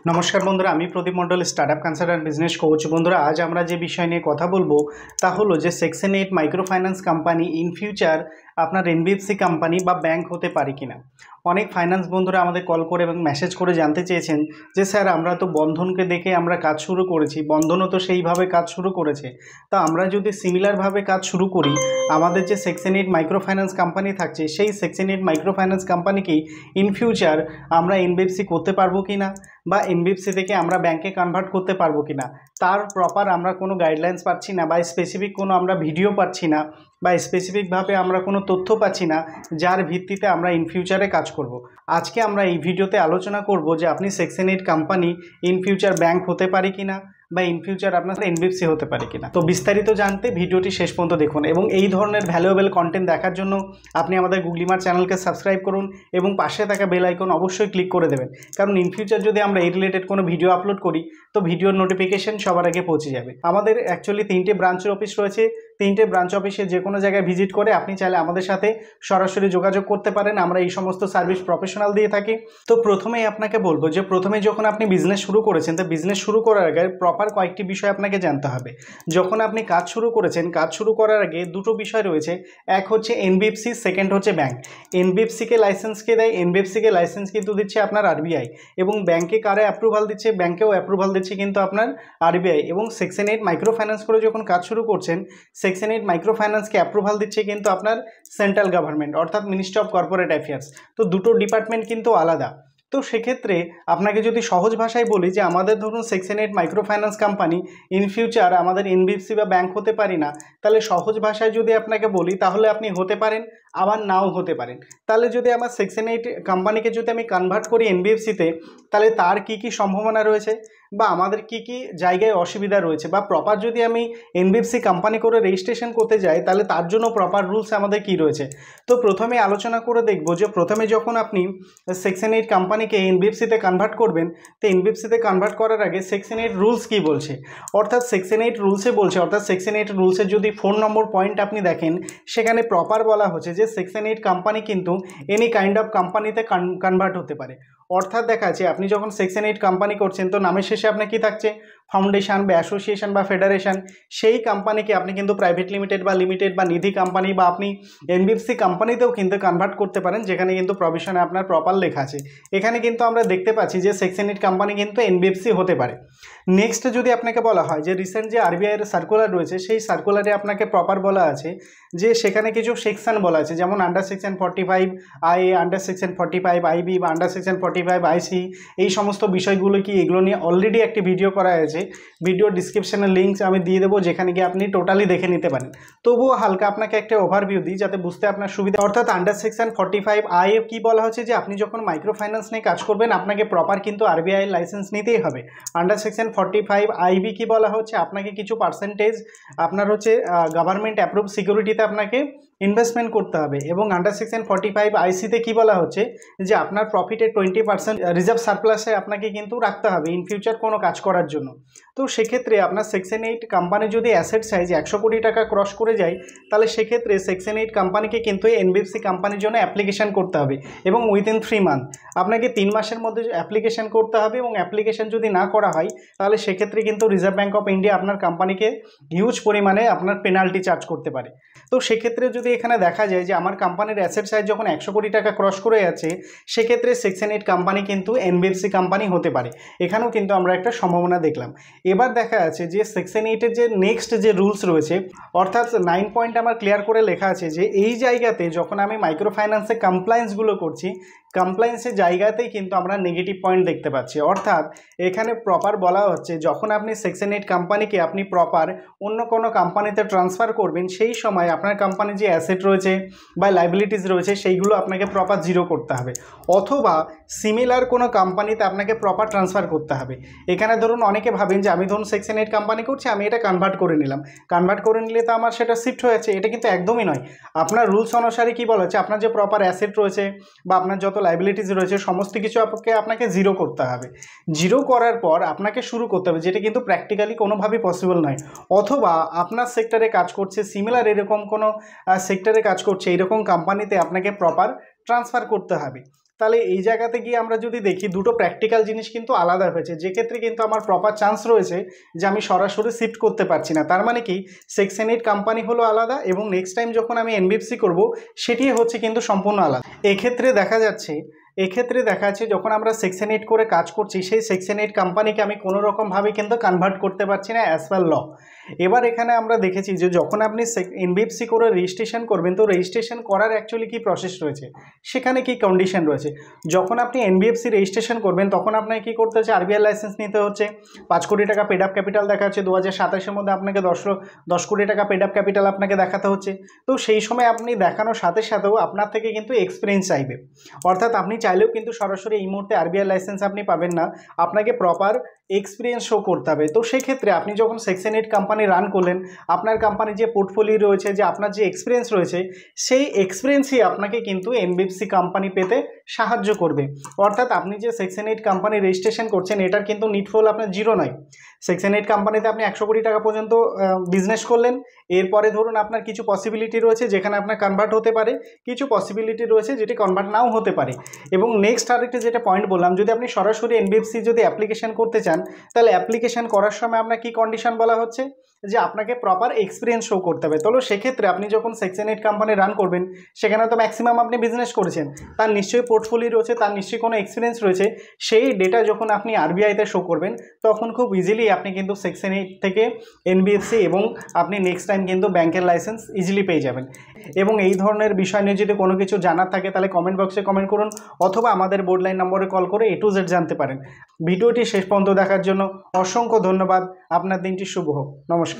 नमस्कार बंधुरा आमी प्रदीप मंडल स्टार्टअप कन्सालटेंट बिजनेस कोच। बंधुरा आज आमरा जे विषय निये कथा बोलबो ता हलो जे सेक्शन 8 माइक्रो फाइनान्स कोम्पानी इन फ्यूचार आपनार एनबीएफसी कोम्पानी बा बैंक होते पारे किना। अनेक फाइनान्स बंधुरा आमादेर कल करे एबं मेसेज करे जानते चेयेछेन जे सर आमरा तो बंधनके देखे आमरा काज शुरू करेछि, बंधनও तो सेइभावे काज शुरू करेছে, ता आमरा जोदि सिमिलार भावे काज शुरू करी आमादेर जे सेक्शन 8 माइक्रो फाइनान्स कोम्पानी थाकছে सेई सेक्शन 8 माइक्रो फाइनान्स कोम्पानीकेই इन फ्यूचार आमरा एनबीएफसी करते पारबो किना বা এনবিএফসি থেকে আমরা ব্যাংকে কনভার্ট করতে পারবো কিনা তার প্রপার আমরা কোনো গাইডলাইন্স পাচ্ছি না বা স্পেসিফিক কোনো আমরা ভিডিও পাচ্ছি না বা স্পেসিফিকভাবে আমরা কোনো তথ্য পাচ্ছি না যার ভিত্তিতে আমরা ইন ফিউচারে কাজ করব। আজকে আমরা এই ভিডিওতে আলোচনা করব যে আপনি section 8 company in future bank হতে পারে কিনা বা ইন ফিউচার আপনার এনবিএফসি হতে পারে কিনা। তো বিস্তারিত জানতে ভিডিওটি শেষ পর্যন্ত দেখুন এবং এই ধরনের ভ্যালুয়েবল কন্টেন্ট দেখার জন্য আপনি আমাদের গুগলিমার চ্যানেলকে সাবস্ক্রাইব করুন এবং পাশে থাকা বেল আইকন অবশ্যই ক্লিক করে দেবেন, কারণ ইন ফিউচার যদি আমরা এই রিলেটেড কোনো ভিডিও আপলোড করি তো ভিডিওর নোটিফিকেশন সবার আগে পৌঁছে যাবে। আমাদের অ্যাকচুয়ালি 3টে ব্রাঞ্চের অফিস রয়েছে, 3টে ব্রাঞ্চ অফিসে যে কোনো জায়গায় ভিজিট করে আপনি চাইলে আমাদের সাথে সরাসরি যোগাযোগ করতে পারেন। আমরা এই সমস্ত সার্ভিস প্রফেশনাল দিয়ে থাকি। তো প্রথমেই আপনাকে বলবো যে প্রথমে যখন আপনি বিজনেস শুরু করেছেন তো বিজনেস শুরু করার আগে প্রপার কয়েকটি বিষয় আপনাকে জানতে হবে। যখন আপনি কাজ শুরু করেছেন, কাজ শুরু করার আগে দুটো বিষয় রয়েছে, এক হচ্ছে এনবিএফসি, সেকেন্ড হচ্ছে ব্যাংক। এনবিএফসিকে লাইসেন্স কে দেয়? এনবিএফসিকে লাইসেন্স কিন্তু দিচ্ছে আপনার আরবিআই, এবং ব্যাংকে কারে অ্যাপ্রুভাল দিচ্ছে? ব্যাংকেও অ্যাপ্রুভাল দিচ্ছে কিন্তু আপনার আরবিআই। এবং সেকশন 8 মাইক্রো ফাইন্যান্স করে যখন কাজ শুরু করছেন সেকশন 8 মাইক্রো ফাইন্যান্সকে অ্যাপ্রুভাল দিচ্ছে কিন্তু আপনার সেন্ট্রাল গভর্নমেন্ট অর্থাৎ মিনিস্ট্রি অফ কর্পোরেট অ্যাফেয়ার্স। তো দুটো ডিপার্টমেন্ট কিন্তু আলাদা। তো সেক্ষেত্রে আপনাকে যদি সহজ ভাষায় বলি যে আমাদের ধরুন section 8 micro finance company in future আমাদের এনবিএফসি বা ব্যাংক হতে পারি না, তাহলে সহজ ভাষায় যদি আপনাকে বলি তাহলে আপনি হতে পারেন আবার নাও হতে পারেন। তাহলে যদি আমার সেকশন 8 কোম্পানিকে যদি আমি কনভার্ট করি এনবিএফসিতে তাহলে তার কি কি সম্ভাবনা রয়েছে বা আমাদের কি কি জায়গায় অসুবিধা রয়েছে, বা প্রপার যদি আমি এনবিএফসি কোম্পানি করে রেজিস্ট্রেশন করতে যাই তাহলে তার জন্য প্রপার রুলস আমাদের কি রয়েছে। তো প্রথমে আলোচনা করে দেখব যে প্রথমে যখন আপনি সেকশন 8 কোম্পানিকে এনবিএফসিতে কনভার্ট করবেন তো এনবিএফসিতে কনভার্ট করার আগে সেকশন 8 রুলস কি বলছে, অর্থাৎ সেকশন 8 রুলসে বলছে, অর্থাৎ সেকশন 8 রুলসের যদি 4 নম্বর পয়েন্ট আপনি দেখেন সেখানে প্রপার বলা হচ্ছে যে সেকশন 8 কোম্পানি কিন্তু এনি কাইন্ড অফ কোম্পানিতে কনভার্ট হতে পারে। অর্থাৎ দেখা যাচ্ছে আপনি যখন সেকশন 8 কোম্পানি করছেন তো নামের শেষে আপনার কি থাকছে? ফাউন্ডেশন বা অ্যাসোসিয়েশন বা ফেডারেশন। সেই কোম্পানিকে আপনি কিন্তু প্রাইভেট লিমিটেড বা নিধি কোম্পানি বা আপনি এনবিএফসি কোম্পানিতেও কিন্তু কনভার্ট করতে পারেন, যেখানে কিন্তু প্রভিশনে আপনার প্রপার লেখা আছে। এখানে কিন্তু আমরা দেখতে পাচ্ছি যে সেকশন 8 কোম্পানি কিন্তু এনবিএফসি হতে পারে। নেক্সট যদি আপনাকে বলা হয় যে রিসেন্ট যে আরবিআইয়ের সার্কুলার রয়েছে সেই সার্কুলারে আপনাকে প্রপার বলা আছে যে সেখানে কিছু সেকশন বলা আছে, যেমন under section 45 I, under section 45 IB বা আন্ডার সেকশন 45 আইসি, এই সমস্ত বিষয়গুলো কি এগুলো নিয়ে অলরেডি একটি ভিডিও করা আছে। ভিডিও ডিসক্রিপশনের লিঙ্ক আমি দিয়ে দেবো, যেখানে গিয়ে আপনি টোটালি দেখে নিতে পারেন। তবুও হালকা আপনাকে একটা ওভারভিউ দিই যাতে বুঝতে আপনার সুবিধা। অর্থাৎ আন্ডার সেকশন 45 আই কি বলা হচ্ছে যে আপনি যখন মাইক্রো ফাইন্যান্স নিয়ে কাজ করবেন আপনাকে প্রপার কিন্তু আরবিআই লাইসেন্স নিতেই হবে। আন্ডার সেকশন 45 আইবি কি বলা হচ্ছে আপনাকে কিছু পার্সেন্টেজ আপনার হচ্ছে গভর্নমেন্ট অ্যাপ্রুভ সিকিউরিটিতে আপনাকে ইনভেস্টমেন্ট করতে হবে। এবং আন্ডার সেকশন 45 আইসিতে কি বলা হচ্ছে যে আপনার প্রফিটের 20% রিজার্ভ সারপ্লাসে আপনাকে কিন্তু রাখতে হবে ইন ফিউচার কোনো কাজ করার জন্য। তো সেক্ষেত্রে আপনার সেকশন 8 কোম্পানি যদি অ্যাসেট সাইজ 100 কোটি টাকা ক্রস করে যায় তাহলে সেক্ষেত্রে সেকশন 8 কোম্পানিকে কিন্তু এনবিএফসি কোম্পানির জন্য অ্যাপ্লিকেশন করতে হবে এবং উইদিন 3 মান্থ আপনাকে 3 মাসের মধ্যে অ্যাপ্লিকেশন করতে হবে। এবং অ্যাপ্লিকেশন যদি না করা হয় তাহলে সেক্ষেত্রে কিন্তু রিজার্ভ ব্যাঙ্ক অফ ইন্ডিয়া আপনার কোম্পানিকে হিউজ পরিমাণে আপনার পেনাল্টি চার্জ করতে পারে। তো সেক্ষেত্রে যদি এখানে দেখা যায় যে আমার কোম্পানির অ্যাসেট সাইজ যখন 100 কোটি টাকা ক্রস করে যাচ্ছে সেক্ষেত্রে সেকশন 8 কোম্পানি কিন্তু এনবিএফসি কোম্পানি হতে পারে। এখানেও কিন্তু আমরা একটা সম্ভাবনা দেখলাম। এবার দেখা যাচ্ছে যে সেকশন 8 যে নেক্সট যে রুলস রয়েছে, অর্থাৎ 9 পয়েন্ট আমার ক্লিয়ার করে লেখা আছে যে এই জায়গাতে যখন আমি মাইক্রো ফাইন্যান্সে কমপ্লায়েন্সগুলো করছি কমপ্লায়েন্সের জায়গাতেই কিন্তু আমরা নেগেটিভ পয়েন্ট দেখতে পাচ্ছি। অর্থাৎ এখানে প্রপার বলা হচ্ছে যখন আপনি সেকশন 8 কোম্পানিকে আপনি প্রপার অন্য কোনো কোম্পানিতে ট্রান্সফার করবেন সেই সময় আপনার কোম্পানির যে অ্যাসেট রয়েছে বা লাইবিলিটিস রয়েছে সেইগুলো আপনাকে প্রপার জিরো করতে হবে, অথবা সিমিলার কোনো কোম্পানিতে আপনাকে প্রপার ট্রান্সফার করতে হবে। এখানে ধরুন অনেকে ভাবেন যে আমি ধরুন সেকশন 8 কোম্পানি করছি আমি এটা কনভার্ট করে নিলাম, কনভার্ট করে নিলে তো আমার সেটা শিফট হয়ে যাচ্ছে, এটা কিন্তু একদমই নয়। আপনার রুলস অনুসারে কী বলা হচ্ছে আপনার যে প্রপার অ্যাসেট রয়েছে বা আপনার যত লাইবিলিটিস রয়েছে সমস্ত কিছু আপনাকে জিরো করতে হবে। জিরো করার পর আপনাকে শুরু করতে হবে, যেটা কিন্তু প্র্যাকটিক্যালি কোনোভাবেই পসিবল নয়। অথবা আপনার সেক্টরে কাজ করছে সিমিলার এরকম কোনো সেক্টরে কাজ করছে এরকম কোম্পানিতে আপনাকে প্রপার ট্রান্সফার করতে হবে। তাহলে এই জায়গাতে গিয়ে আমরা যদি দেখি দুটো প্র্যাকটিক্যাল জিনিস কিন্তু আলাদা হয়েছে, যে ক্ষেত্রে কিন্তু আমার প্রপার চান্স রয়েছে যে আমি সরাসরি শিফট করতে পারছি না। তার মানে কি সেকশন 8 কোম্পানি হলো আলাদা এবং নেক্সট টাইম যখন আমি এনবিএফসি করব সেটি হচ্ছে কিন্তু সম্পূর্ণ আলাদা। এক্ষেত্রে দেখা যাচ্ছে যখন আমরা সেকশন 8 করে কাজ করছি সেই সেকশন 8 কোম্পানিকে আমি কোনো রকমভাবে কিন্তু কনভার্ট করতে পারছি না অ্যাজ পার ল। এবার এখানে আমরা দেখেছি যে যখন আপনি এনবিএফসি করে রেজিস্ট্রেশন করবেন তো রেজিস্ট্রেশন করার অ্যাকচুয়ালি কী প্রসেস রয়েছে, সেখানে কি কন্ডিশন রয়েছে। যখন আপনি এনবিএফসি রেজিস্ট্রেশন করবেন তখন আপনাকে কী করতে হচ্ছে, আরবিআই লাইসেন্স নিতে হচ্ছে, 5 কোটি টাকা পেড আপ ক্যাপিটাল দেখা হচ্ছে, 2027-এর মধ্যে আপনাকে 10 কোটি টাকা পেড আপ ক্যাপিটাল আপনাকে দেখাতে হচ্ছে। তো সেই সময় আপনি দেখানোর সাথে সাথেও আপনার থেকে কিন্তু এক্সপিরিয়েন্স চাইবে, অর্থাৎ আপনি চাইলেও কিন্তু সরাসরি এই মুহূর্তে আরবিআই লাইসেন্স আপনি পাবেন না, আপনাকে প্রপার এক্সপিরিয়েন্স শো করতে হবে। তো সেক্ষেত্রে আপনি যখন সেকশন 8 কোম্পানি রান করলেন, আপনার কোম্পানির যে পোর্টফোলিও রয়েছে, যে আপনার যে এক্সপিরিয়েন্স রয়েছে, সেই এক্সপিরিয়েন্সই আপনাকে কিন্তু এনবিএফসি কোম্পানি পেতে সাহায্য করবে। অর্থাৎ আপনি যে সেকশন 8 কোম্পানি রেজিস্ট্রেশন করছেন এটার কিন্তু নিডফল আপনার জিরো নয়। সেকশন 8 কোম্পানিতে আপনি 100 কোটি টাকা পর্যন্ত বিজনেস করলেন, এরপরে ধরুন আপনার কিছু পসিবিলিটি রয়েছে যেখানে আপনার কনভার্ট হতে পারে, কিছু পসিবিলিটি রয়েছে যেটি কনভার্ট নাও হতে পারে। এবং নেক্সট আরেকটি যেটা পয়েন্ট বললাম, যদি আপনি সরাসরি এনবিএফসি যদি অ্যাপ্লিকেশন করতে চান তাহলে অ্যাপ্লিকেশন করার সময় আপনার কি কন্ডিশন বলা হচ্ছে যে আপনাকে প্রপার এক্সপিরিয়েন্স শো করতে হবে। তাহলে সেক্ষেত্রে আপনি যখন সেকশন 8 কোম্পানি রান করবেন সেখানে তো ম্যাক্সিমাম আপনি বিজনেস করেছেন, তার নিশ্চয়ই পোর্টফোলিও রয়েছে, তার নিশ্চয়ই কোনো এক্সপিরিয়েন্স রয়েছে। সেই ডেটা যখন আপনি আরবিআইতে শো করবেন তখন খুব ইজিলি আপনি কিন্তু সেকশন 8 থেকে এনবিএফসি এবং আপনি নেক্সট টাইম কিন্তু ব্যাংকের লাইসেন্স ইজিলি পেয়ে যাবেন। এবং এই ধরনের বিষয় নিয়ে যদি কোনো কিছু জানার থাকে তাহলে কমেন্ট বক্সে কমেন্ট করুন অথবা আমাদের বোর্ড লাইন নম্বরে কল করে A to Z জানতে পারেন। ভিডিওটি শেষ পর্যন্ত দেখার জন্য অসংখ্য ধন্যবাদ। আপনার দিনটি শুভ হোক। নমস্কার।